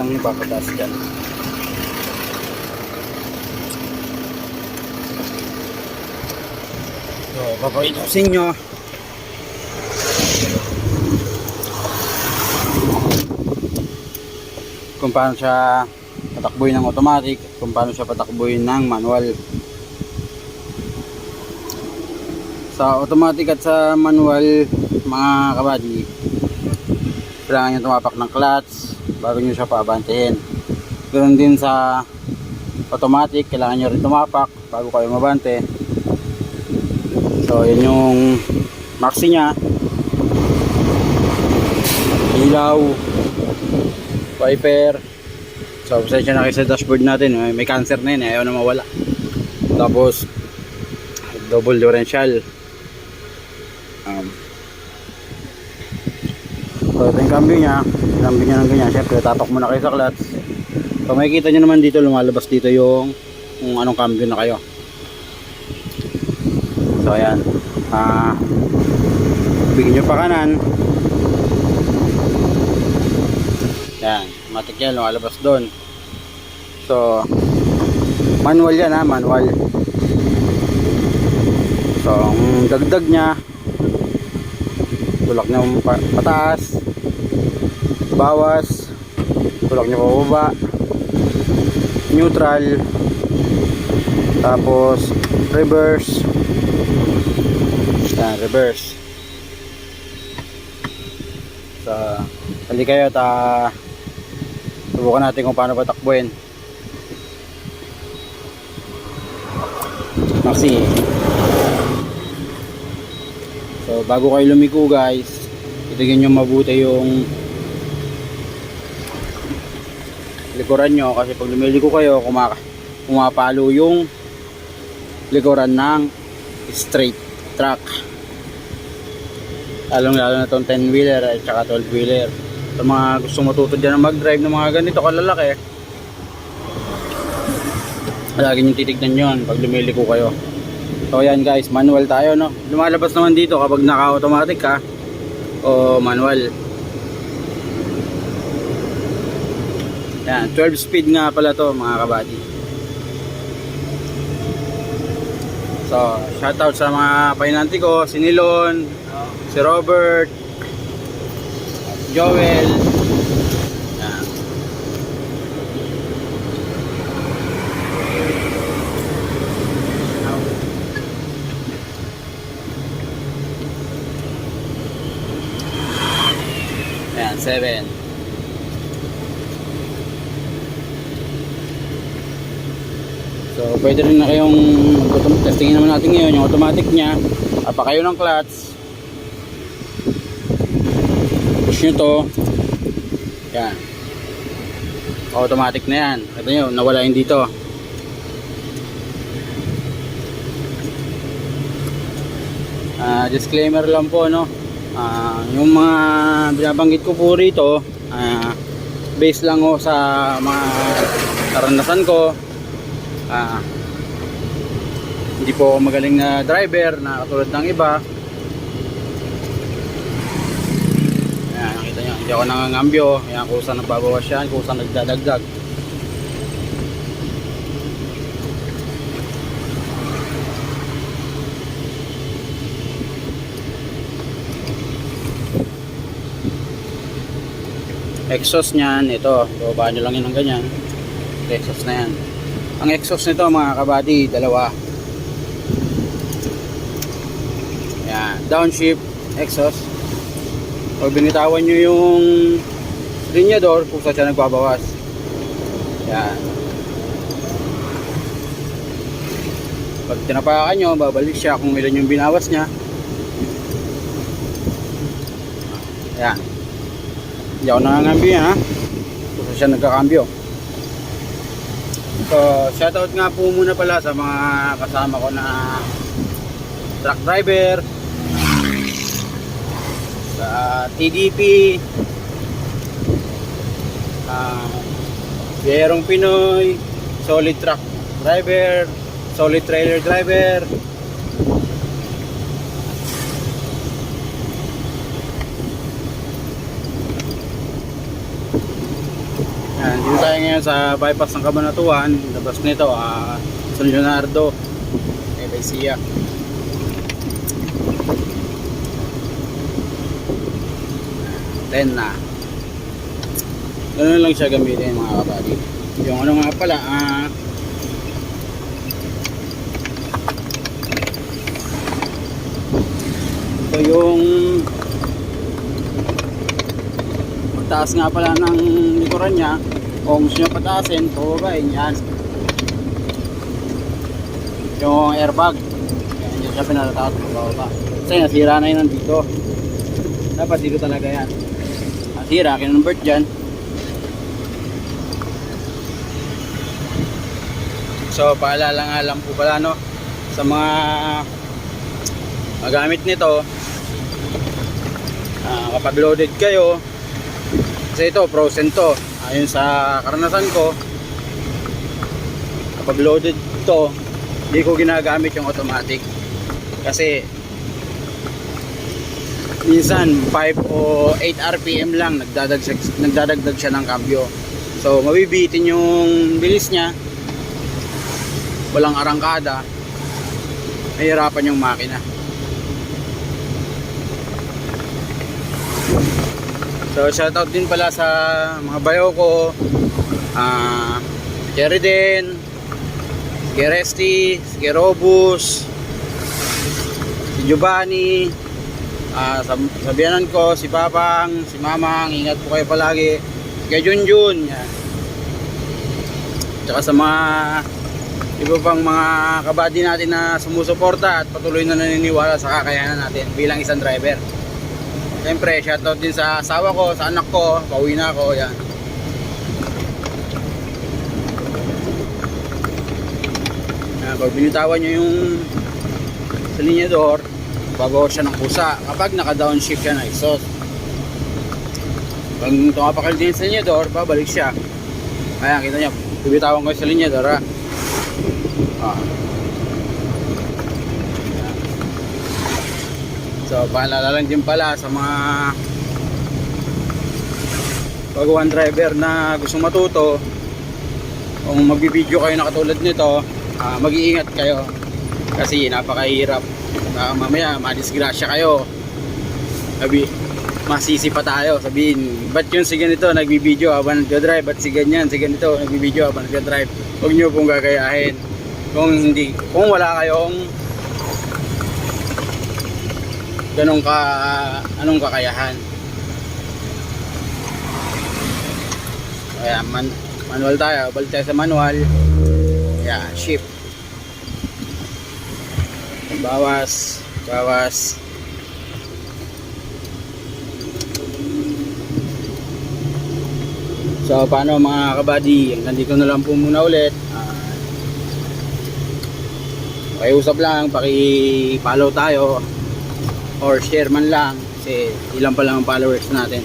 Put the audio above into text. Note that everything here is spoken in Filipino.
lang yung papataas dyan. So, papakita ko sa inyo kung paano siya patakbuhin ng automatic, kung paano siya patakbuhin ng manual. Sa automatic at sa manual, mga kabady, kailangan nyo tumapak ng clutch bago nyo siya paabantihin. Ganoon din sa automatic, kailangan nyo rin tumapak bago kayo mabante. So yun yung maxi nya, ilaw, wiper. So pasensya na kayo sa dashboard natin, may cancer na yun, ayaw na mawala. Tapos double differential. So ito yung cambio nya, cambio nya ng ganyan. Siyempre tapak muna kayo sa clutch. So makikita nyo naman dito, lumalabas dito yung kung anong cambio na kayo. So ayan, bigyan nyo pa kanan. Yan, matik yan, lumalabas doon. So manual yan ha, manual. So ang dagdag nya, tulak nyo pataas, bawas, tulak nyo pababa, neutral, tapos reverse. Yan, reverse. So hali kayo at subukan natin kung paano patakbuhin. Maxi. So bago kayo lumiko guys, itigin nyo mabuti yung likuran nyo, kasi pag lumiliko kayo kumapalo yung likuran ng straight track, lalo na itong 10 wheeler at saka 12 wheeler. Sa mga gusto matuto dyan na mag drive ng mga ganito kalalaki, lagi nyo titignan yun pag lumiliko kayo. So yan guys, manual tayo, no? Lumalabas naman dito kapag naka automatic ka o manual. Yan, 12 speed nga pala to mga kabady. So shoutout sa mga pahinanti ko, si Nilon, si Robert, Joel. Yan. Yan, 7. So pwede rin na kayong testingin naman natin ngayon yung automatic nya. Apa kayo ng clutch, push nyo to, yan, automatic na yan. Ito nyo, nawala yun dito. Disclaimer lang po, no? Yung mga binabanggit ko po rito, based lang ho sa mga karanasan ko. Hindi po ako magaling na driver na katulad ng iba. Ayan, nakita nyo, hindi ako nangangambyo. Ayan, kung saan nagbabawas yan, kung saan nagdadagdag. Exhaust nyan, ito, babaan nyo lang yun ng ganyan. Exhaust na yan. Ang exhaust nito mga kabady, dalawa. Yan, downshift exhaust. Pag binitawan nyo yung linyador, kung saan siya nagbabawas. Yan. Pag tinapakan nyo, babalik siya kung ilan yung binawas nya. Yan. Hindi ako nangangambyo yan ha, kung saan siya nagkakambyo. So, shoutout nga po muna pala sa mga kasama ko na truck driver, sa TDP, Biyerong Pinoy, solid truck driver, solid trailer driver. Dito tayo ngayon sa bypass ng Cabanatuan. Labas nito, San Leonardo, Ecija. Then na. Ganun lang siya gamitin mga kabady. Yung ano nga pala, ito yung taas nga pala ng likuran niya. Kung gusto nyo pataasin, pababain yan. Yung airbag, yan yung siya pinatatakot pababa. Kasi nasira na yun nandito. Dapat dito talaga yan. Nasira, kinonvert dyan. So paalala nga lang po pala no, sa mga magamit nito, kapag loaded kayo, kasi ito frozen to, ayon sa karanasan ko, kapag loaded to, hindi ko ginagamit yung automatic kasi minsan 5 o 8 RPM lang nagdadagdag siya ng cambio. So mabibitin yung bilis niya, walang arangkada, mahirapan yung makina. So shoutout din pala sa mga bayo ko, Jeriden, Geresti, Gerobus, si Giovanni, sa biyanan ko, si Papang, si Mamang, ingat po kayo palagi, kay Junjun, yan. Tsaka sa mga iba pang mga kabady natin na sumusuporta at patuloy na naniniwala sa kakayanan natin bilang isang driver. Siyempre, shoutout din sa asawa ko, sa anak ko, pauwi na ako, yan. Pag binitawan nyo yung sa linyador, bago siya ng kusa kapag naka-downshift siya na exhaust. Pag tumapak din sa linyador, babalik siya. Ayan, kita nyo, bibitawan ko sa linyador, ha. So paalala lang din pala sa mga baguhan driver na gustong matuto, kung magbibideo kayo na katulad nito, mag-iingat kayo kasi napakahirap. Mamaya madisgrasya kayo, masisi pa tayo, sabihin ba't yun si ganito nagbibideo habang nagdadrive, ba't si ganyan si ganito nagbibideo habang nagdadrive. Huwag nyo pong gagayahin kung wala kayong ganong anong kakayahan. Kaya manual tayo, balik tayo sa manual. Yeah, shift, bawas. So paano mga kabady, nandito na lang po muna ulit. Pakiusap lang, paki-follow tayo or share man lang kasi ilan pa lang ang followers natin.